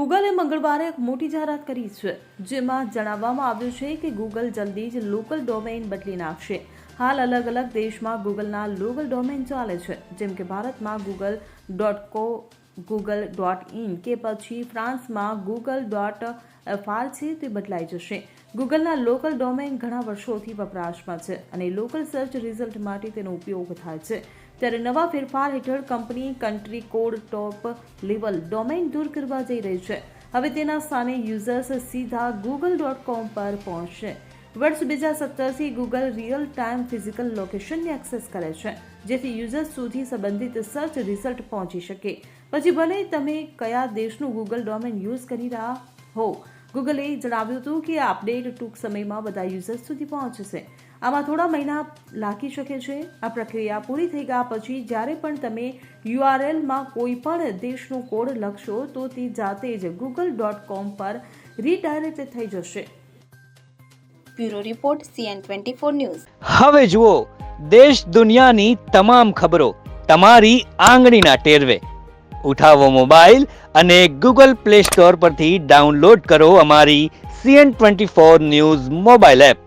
ગૂગલે મંગળવારે એક મોટી જાહેરાત કરી છે, જેમાં જણાવવામાં આવ્યું છે કે ગૂગલ જલ્દી જ લોકલ ડોમેઇન બદલી નાખશે. હાલ અલગ અલગ દેશમાં ગૂગલના લોકલ ડોમેઇન ચાલે છે, જેમ કે ભારતમાં google.co.in કે પછી ફ્રાન્સમાં google.fr છે તે બદલાઈ જશે. ગૂગલના લોકલ ડોમેઇન ઘણા વર્ષોથી વપરાશમાં છે અને લોકલ સર્ચ રિઝલ્ટ માટે તેનો ઉપયોગ થાય છે. ત્યારે નવા ફેરફાર હેઠળ company country code top level domain દૂર કરવા જઈ રહી છે. હવે તેના સ્થાને યુઝર્સ સીધા google.com પર પહોંચશે. વર્ષ 2017થી ગૂગલ રિયલ ટાઈમ ફિઝિકલ લોકેશનની એક્સેસ કરે છે, જેથી યુઝર્સ સુધી સંબંધિત સર્ચ રિઝલ્ટ પહોંચી શકે. પછી ભલે તમે કયા દેશનું ગૂગલ ડોમેન યુઝ કરી રહ્યા હો. ગૂગલે જણાવ્યું હતું કે આ અપડેટ ટૂંક સમયમાં બધા યુઝર્સ સુધી પહોંચશે. આમાં થોડા મહિના લાગી શકે છે. આ પ્રક્રિયા પૂરી થઈ ગયા પછી જ્યારે પણ તમે યુઆરએલમાં કોઈ પણ દેશનો કોડ લખશો તો તે જાતે જ google.com પર રીડાયરેક્ટ થઈ જશે. Bureau report CN24 news. હવે જુઓ દેશ દુનિયાની તમામ ખબરો તમારી આંગળીના ટેરવે. ઉઠાવો મોબાઈલ અને ગૂગલ પ્લે સ્ટોર પરથી ડાઉનલોડ કરો અમારી CN24 ન્યૂઝ મોબાઈલ એપ.